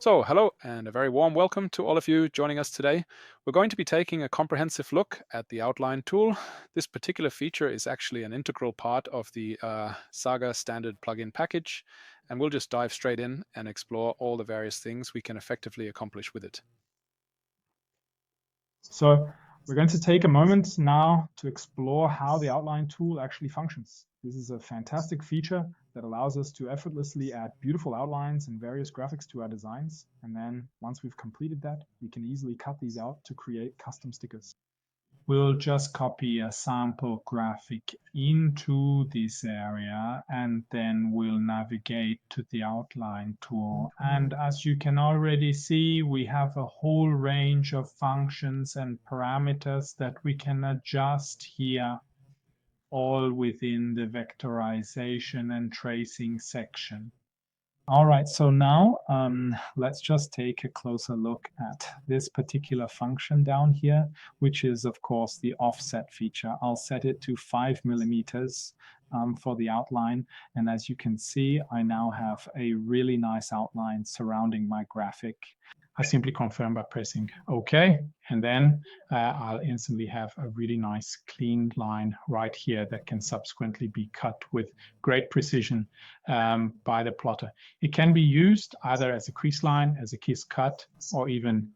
So, hello and a very warm welcome to all of you joining us today. We're going to be taking a comprehensive look at the outline tool. This particular feature is actually an integral part of the Saga Standard Plugin package, and we'll just dive straight in and explore all the various things we can effectively accomplish with it. So we're going to take a moment now to explore how the outline tool actually functions. This is a fantastic feature that allows us to effortlessly add beautiful outlines and various graphics to our designs. And then once we've completed that, we can easily cut these out to create custom stickers. We'll just copy a sample graphic into this area, and then we'll navigate to the outline tool. And as you can already see, we have a whole range of functions and parameters that we can adjust here, all within the vectorization and tracing section. All right, so now let's just take a closer look at this particular function down here, which is, of course, the offset feature. I'll set it to 5 millimeters for the outline. And as you can see, I now have a really nice outline surrounding my graphic. I simply confirm by pressing OK, and then I'll instantly have a really nice clean line right here that can subsequently be cut with great precision by the plotter. It can be used either as a crease line, as a KissCut, or even